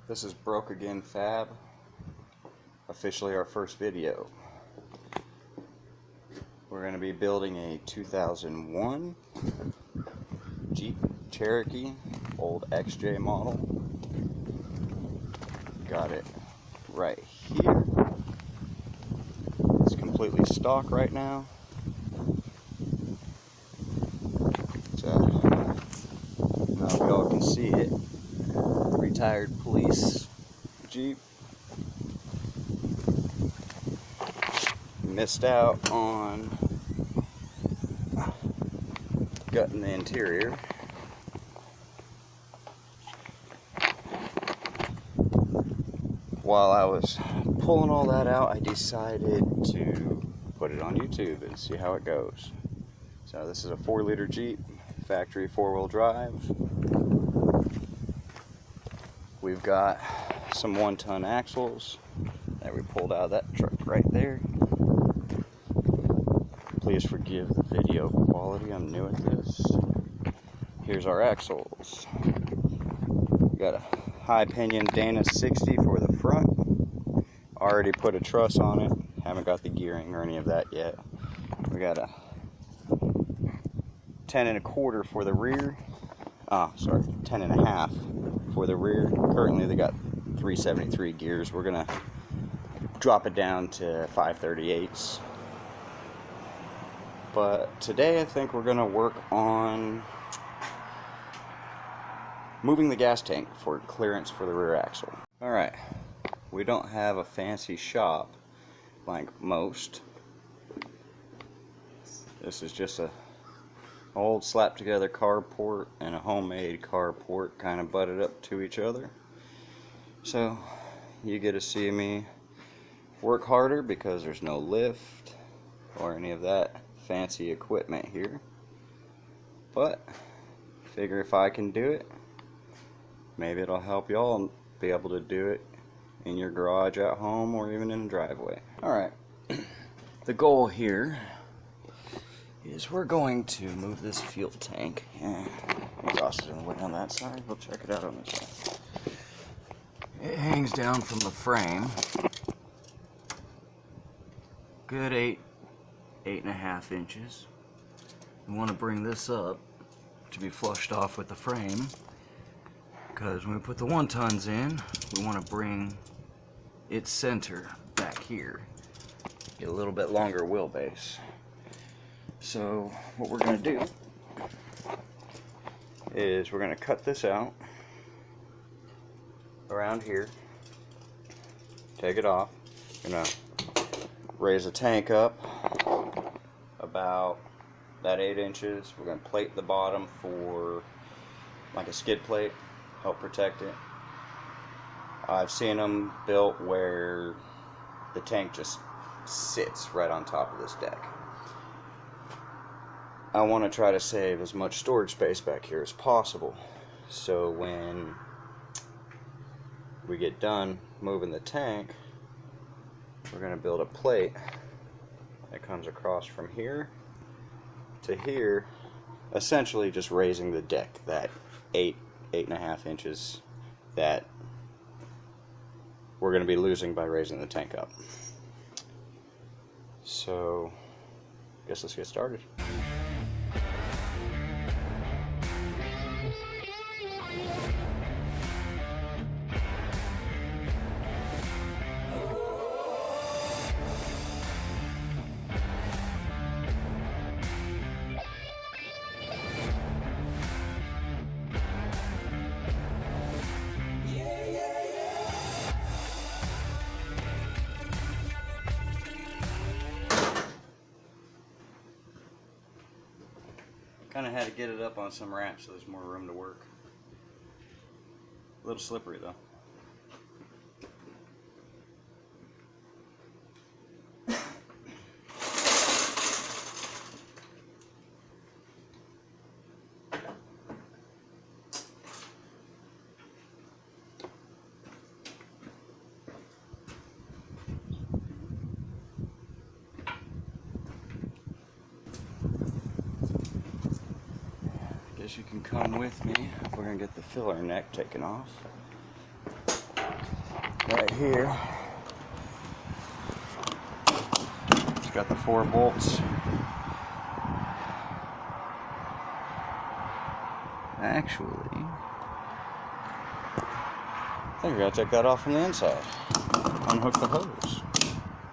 This is Broke Again Fab, officially our first video. We're going to be building a 2001 Jeep Cherokee, old XJ model. Got it right here. It's completely stock right now. So, I don't know if y'all can see it. Retired police Jeep. Missed out on gutting the interior. While I was pulling all that out, I decided to put it on YouTube and see how it goes. So this is a 4-liter Jeep, factory 4-wheel drive. We've got some 1-ton axles that we pulled out of that truck right there. Please forgive the video quality, I'm new at this. Here's our axles. We got a high pinion Dana 60 for the front. Already put a truss on it. Haven't got the gearing or any of that yet. We got a 10 1/4 for the rear. 10 1/2 for the rear. Currently they got 373 gears. We're gonna drop it down to 538s. But today I think we're gonna work on moving the gas tank for clearance for the rear axle. Alright, we don't have a fancy shop like most. This is just a old slap together carport and a homemade carport kind of butted up to each other. So you get to see me work harder because there's no lift or any of that fancy equipment here. But figure if I can do it, maybe it'll help y'all be able to do it in your garage at home or even in the driveway. Alright, the goal here is we're going to move this fuel tank. Exhaust is in the way on that side. We'll check it out on this side. It hangs down from the frame. Good 8.5 inches. We want to bring this up to be flushed off with the frame, because when we put the 1-tons in, we want to bring its center back here. Get a little bit longer wheelbase. So what we're going to do is we're going to cut this out around here, take it off, going to raise the tank up about that 8 inches. We're going to plate the bottom for like a skid plate, help protect it. I've seen them built where the tank just sits right on top of this deck. I want to try to save as much storage space back here as possible, so when we get done moving the tank, we're going to build a plate that comes across from here to here, essentially just raising the deck that 8.5 inches that we're going to be losing by raising the tank up. So I guess let's get started. Kind of had to get it up on some ramps so there's more room to work. A little slippery though. guess you can come with me. We're going to get the filler neck taken off. right here. It's got the 4 bolts. Actually, I think we're gonna take that off from the inside. Unhook the hose.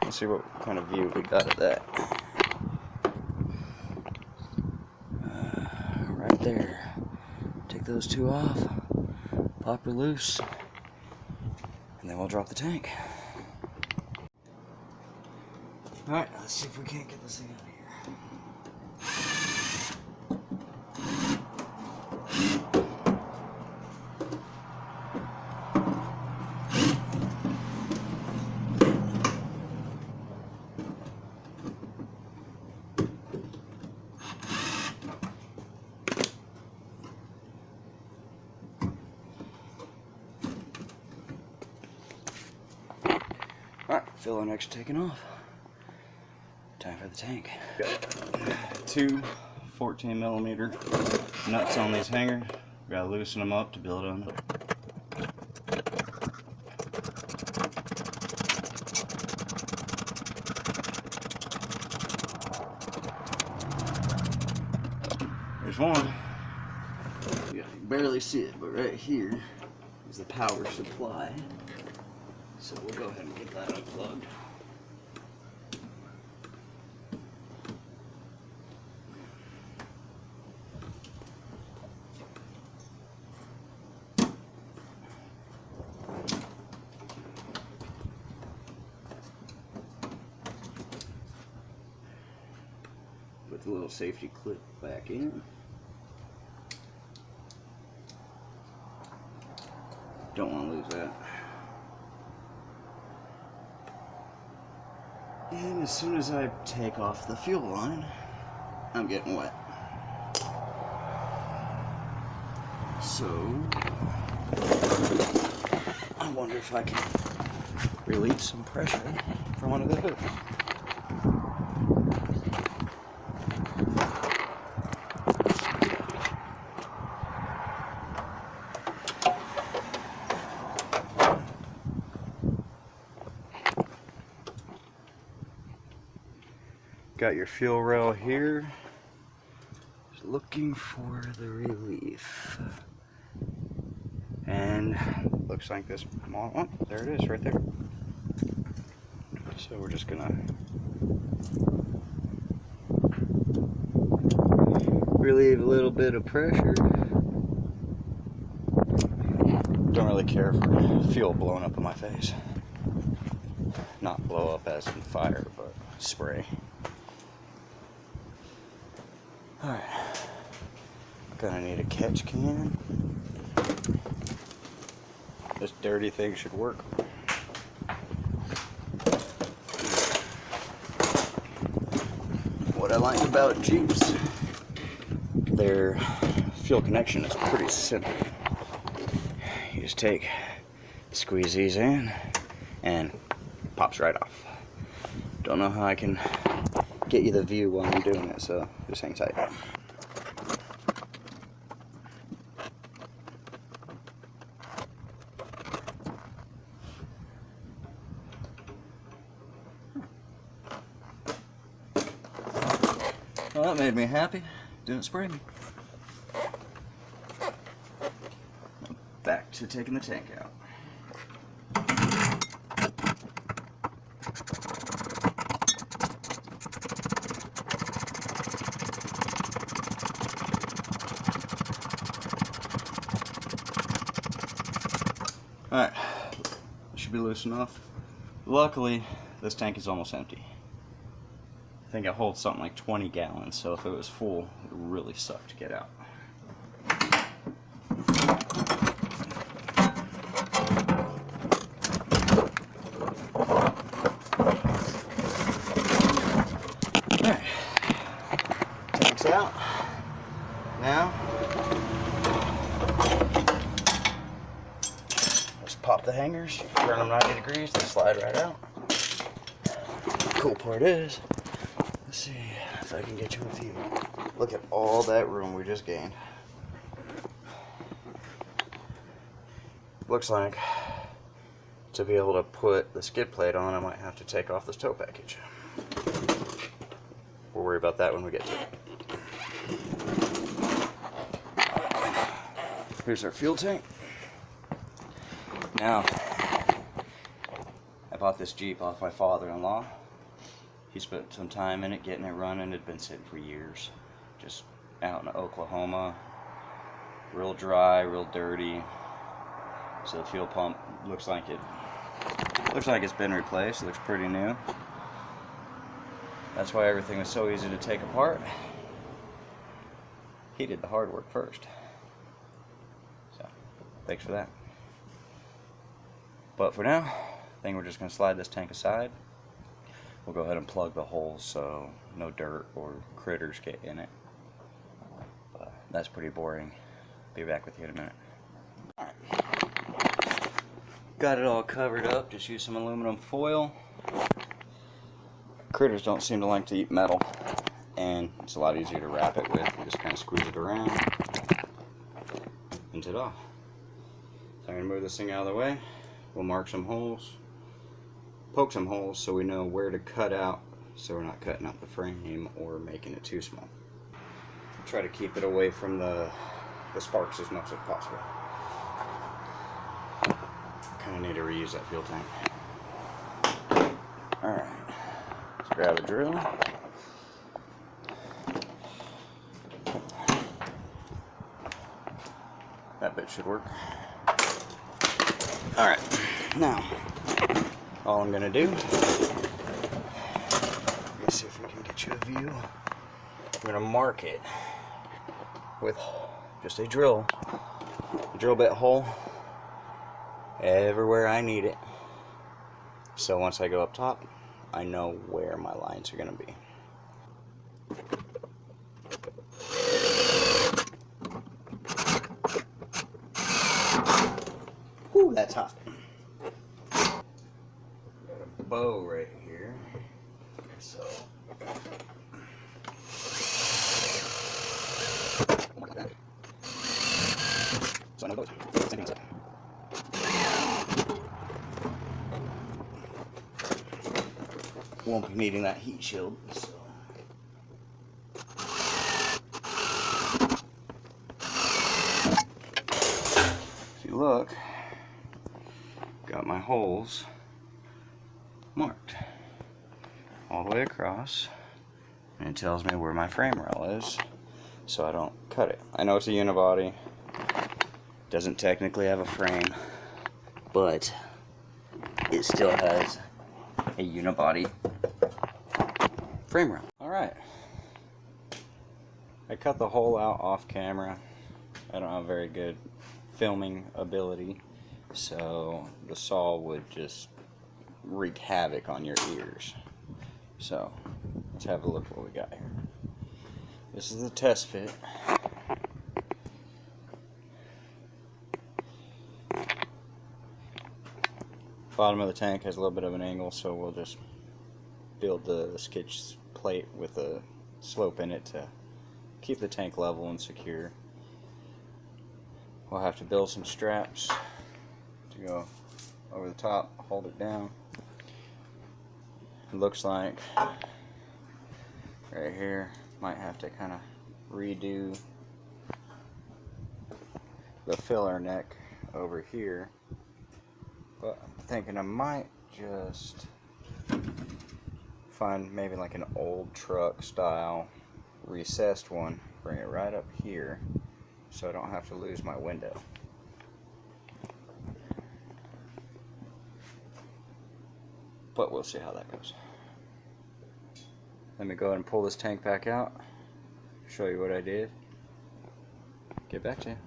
Let's see what kind of view we got of that. Right there. Take those 2 off, pop her loose, and then we'll drop the tank. Alright, let's see if we can't get this thing out of here. Alright, filler neck's taken off. Time for the tank. Got 2 14mm nuts on these hangers. Gotta loosen them up to build on them. There's one. You can barely see it, but right here is the power supply. So we'll go ahead and get that unplugged. Put the little safety clip back in. Don't want to lose that. And as soon as I take off the fuel line, I'm getting wet. So, I wonder if I can relieve some pressure from under the hood. Got your fuel rail here. Just looking for the relief. And looks like this, oh, there it is right there. So we're just gonna relieve a little bit of pressure. Don't really care for fuel blowing up in my face. Not blow up as in fire, but spray. Alright, gonna need a catch can. This dirty thing should work. What I like about Jeeps, their fuel connection is pretty simple. You just squeeze these in, and it pops right off. Don't know how I can get you the view while I'm doing it, so just hang tight. Well, that made me happy. Didn't spray me. Back to taking the tank out. Alright, should be loose enough. Luckily, this tank is almost empty. I think it holds something like 20 gallons, so if it was full, it would really suck to get out. Alright, tank's out. Now, pop the hangers, turn them 90 degrees, they slide right out. Cool part is, let's see if I can get you a view. Look at all that room we just gained. Looks like to be able to put the skid plate on, I might have to take off this tow package. We'll worry about that when we get to it. Here's our fuel tank. Now, I bought this Jeep off my father-in-law. He spent some time in it, getting it running. It had been sitting for years. Just out in Oklahoma. Real dry, real dirty. So the fuel pump looks like it's been replaced. It looks pretty new. That's why everything was so easy to take apart. He did the hard work first. So, thanks for that. But for now, I think we're just going to slide this tank aside. We'll go ahead and plug the holes so no dirt or critters get in it. But that's pretty boring. Be back with you in a minute. Alright. Got it all covered up. Just use some aluminum foil. Critters don't seem to like to eat metal, and it's a lot easier to wrap it with. You just kind of squeeze it around, and ta-da. So I'm going to move this thing out of the way. We'll mark some holes, poke some holes so we know where to cut out, so we're not cutting out the frame or making it too small. Try to keep it away from the sparks as much as possible. Kind of need to reuse that fuel tank. Alright, let's grab a drill. That bit should work. Alright, now, all I'm going to do, let's see if we can get you a view. I'm going to mark it with just a drill bit hole everywhere I need it. So once I go up top, I know where my lines are going to be. Whew, that's hot. Got a bow right here. So I know those. Won't be needing that heat shield. So. If you look, got my holes marked all the way across, and it tells me where my frame rail is, so I don't cut it. I know it's a unibody, doesn't technically have a frame, but it still has a unibody frame rail. Alright, I cut the hole out off camera. I don't have very good filming ability, so the saw would just wreak havoc on your ears. So let's have a look at what we got here. This is the test fit. Bottom of the tank has a little bit of an angle, so we'll just build the skid plate with a slope in it to keep the tank level and secure. We'll have to build some straps to go over the top, hold it down. It looks like right here might have to kind of redo the filler neck over here, but I'm thinking I might just find maybe like an old truck style recessed one, bring it right up here so I don't have to lose my window. But we'll see how that goes. Let me go ahead and pull this tank back out, show you what I did, get back to you.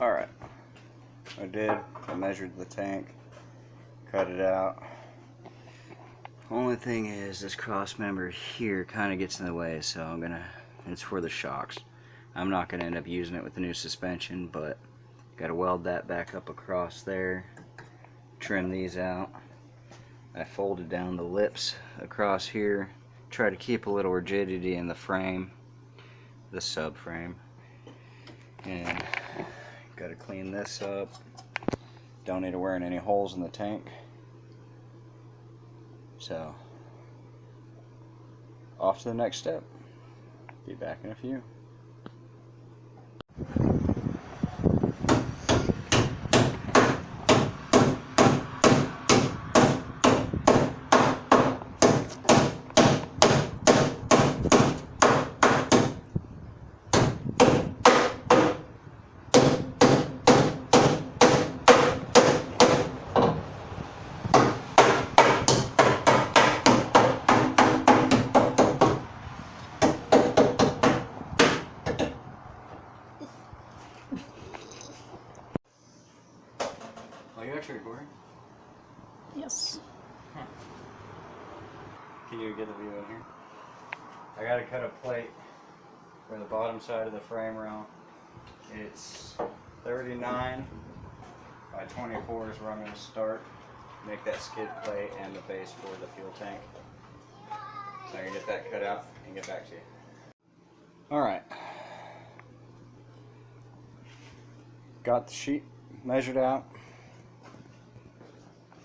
Alright, I measured the tank, cut it out. Only thing is this cross member here kind of gets in the way, so it's for the shocks. I'm not going to end up using it with the new suspension, but got to weld that back up across there, trim these out. I folded down the lips across here, try to keep a little rigidity in the frame, the subframe, and got to clean this up. Don't need to wear any holes in the tank. So, off to the next step. Be back in a few. Are you actually recording? Yes. Huh. Can you get the view in here? I gotta cut a plate for the bottom side of the frame rail. It's 39 by 24 is where I'm gonna start. Make that skid plate and the base for the fuel tank. So I can get that cut out and get back to you. Alright. Got the sheet measured out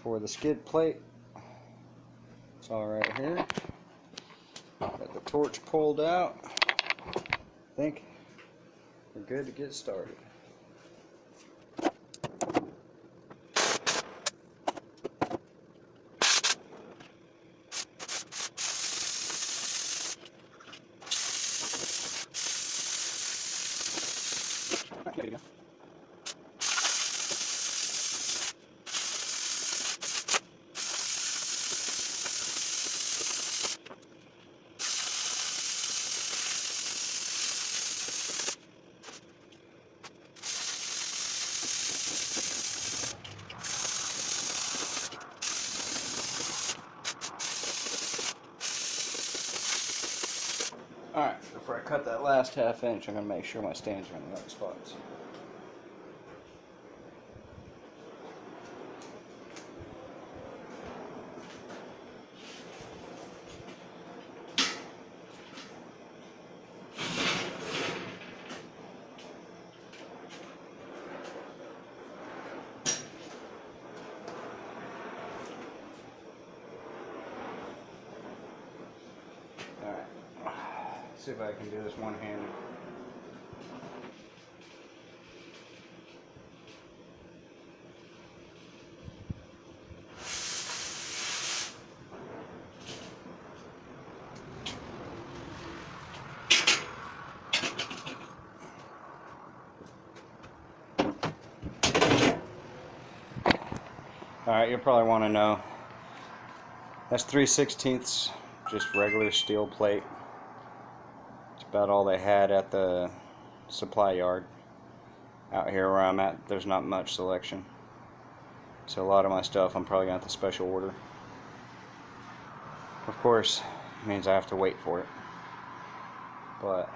for the skid plate. It's all right here. Got the torch pulled out. I think we're good to get started. There you go. Alright, before I cut that last half inch, I'm going to make sure my stands are in the right spots. See if I can do this one-handed. Alright, you'll probably want to know. That's 3/16 just regular steel plate. About all they had at the supply yard. Out here where I'm at, there's not much selection. So a lot of my stuff I'm probably going to have to special order. Of course, it means I have to wait for it. But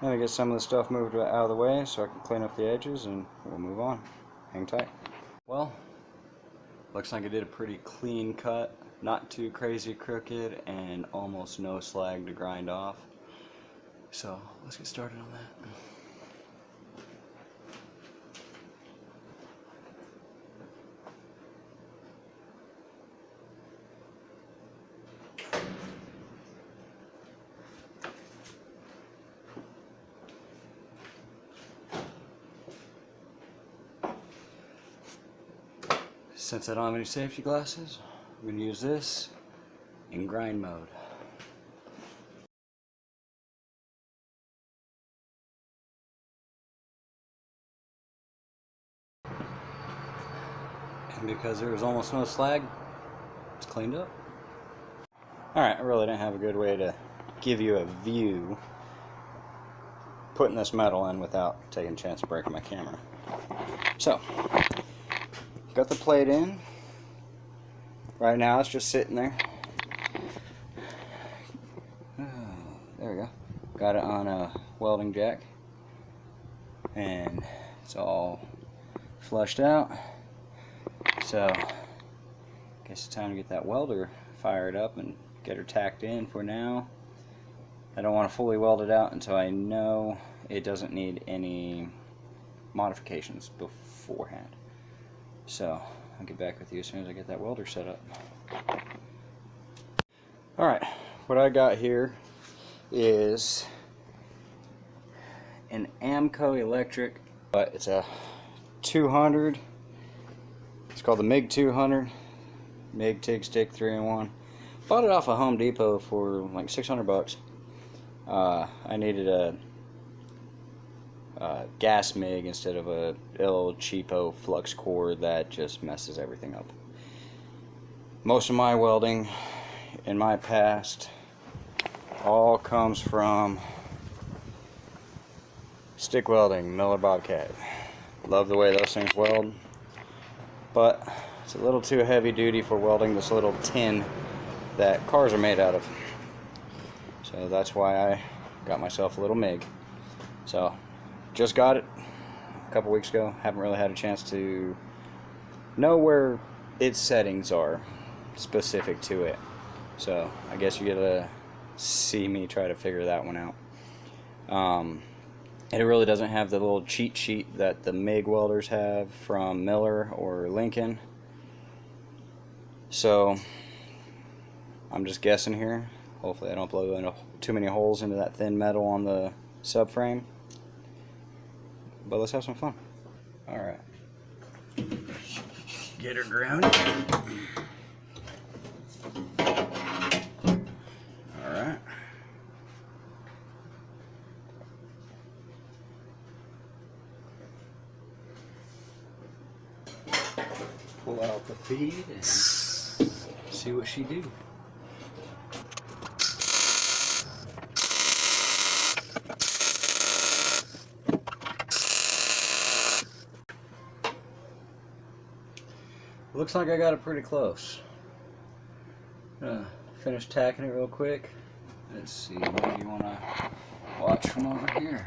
let me get some of the stuff moved out of the way so I can clean up the edges and we'll move on. Hang tight. Well, looks like I did a pretty clean cut. Not too crazy crooked and almost no slag to grind off. So let's get started on that. Since I don't have any safety glasses, I'm going to use this in grind mode. And because there was almost no slag, it's cleaned up. Alright, I really didn't have a good way to give you a view putting this metal in without taking a chance of breaking my camera. So, got the plate in. Right now it's just sitting there. There we go. Got it on a welding jack, and it's all flushed out. So I guess it's time to get that welder fired up and get her tacked in. For now, I don't want to fully weld it out until I know it doesn't need any modifications beforehand. So I'll get back with you as soon as I get that welder set up. Alright, what I got here is an Amco electric, but it's a 200. It's called the MIG 200, MIG TIG stick 3-in-1. Bought it off of Home Depot for like $600. I needed a gas MIG instead of a ill cheapo flux core that just messes everything up. Most of my welding in my past all comes from stick welding, Miller Bobcat. Love the way those things weld, but it's a little too heavy duty for welding this little tin that cars are made out of. So that's why I got myself a little MIG. So just got it a couple weeks ago. Haven't really had a chance to know where its settings are specific to it. So I guess you get to see me try to figure that one out. It really doesn't have the little cheat sheet that the MIG welders have from Miller or Lincoln. So I'm just guessing here. Hopefully I don't blow too many holes into that thin metal on the subframe. But let's have some fun. Alright. Get her grounded. Alright. Pull out the feed and see what she do. Looks like I got it pretty close. Finish tacking it real quick. Let's see, what do you want to watch from over here?